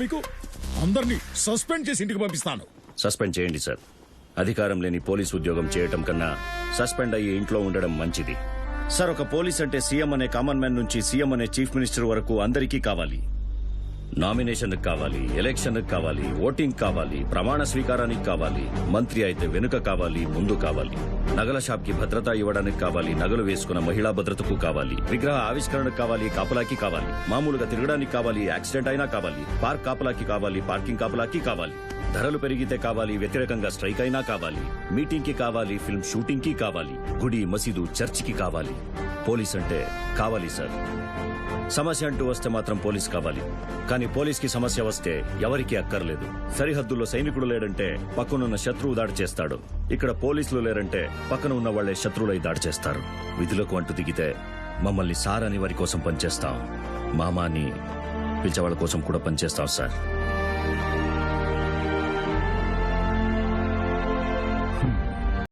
మీకు అందరినీ సస్పెండ్ చేసి ఇంటికి పంపిస్తాను. సస్పెండ్ చేయండి సార్. అధికారం లేని పోలీస్ ఉద్యోగం చేయటం కన్నా సస్పెండ్ అయ్యి ఇంట్లో ఉండడం మంచిది సార్. ఒక పోలీస్ అంటే సీఎం అనే కామన్ మ్యాన్ నుంచి సీఎం అనే చీఫ్ మినిస్టర్ వరకు అందరికీ కావాలి. నామినేషన్ కావాలి, ఎలక్షన్ కావాలి, ఓటింగ్ కావాలి, ప్రమాణ స్వీకారానికి కావాలి. మంత్రి అయితే వెనుక కావాలి, ముందు కావాలి. నగల షాప్ కి భద్రత ఇవ్వడానికి కావాలి, నగలు వేసుకున్న మహిళా భద్రతకు కావాలి, విగ్రహ ఆవిష్కరణకు కావాలి, కాపలాకి కావాలి, మామూలుగా తిరగడానికి కావాలి, యాక్సిడెంట్ అయినా కావాలి, పార్క్ కాపలాకి కావాలి, పార్కింగ్ కాపలాకి కావాలి, ధరలు పెరిగితే కావాలి, వ్యతిరేకంగా స్ట్రైక్ అయినా కావాలి, మీటింగ్ కి కావాలి, ఫిల్మ్ షూటింగ్ కి కావాలి, గుడి మసీదు చర్చికి కావాలి. పోలీస్ అంటే కావాలి సార్. సమస్య అంటూ వస్తే మాత్రం పోలీస్ కావాలి. కానీ పోలీస్ కి సమస్య వస్తే ఎవరికీ అక్కర్లేదు. సరిహద్దుల్లో సైనికుడు లేడంటే పక్కనున్న శత్రువు దాడి చేస్తాడు. ఇక్కడ పోలీసులు లేరంటే పక్కన ఉన్న వాళ్లే శత్రువులై దాడి చేస్తారు. విధులకు అంటూ దిగితే మమ్మల్ని సార్ అని వారి కోసం పనిచేస్తాం, మామా అని పిలిచే వాళ్ళ కోసం కూడా పనిచేస్తాం సార్.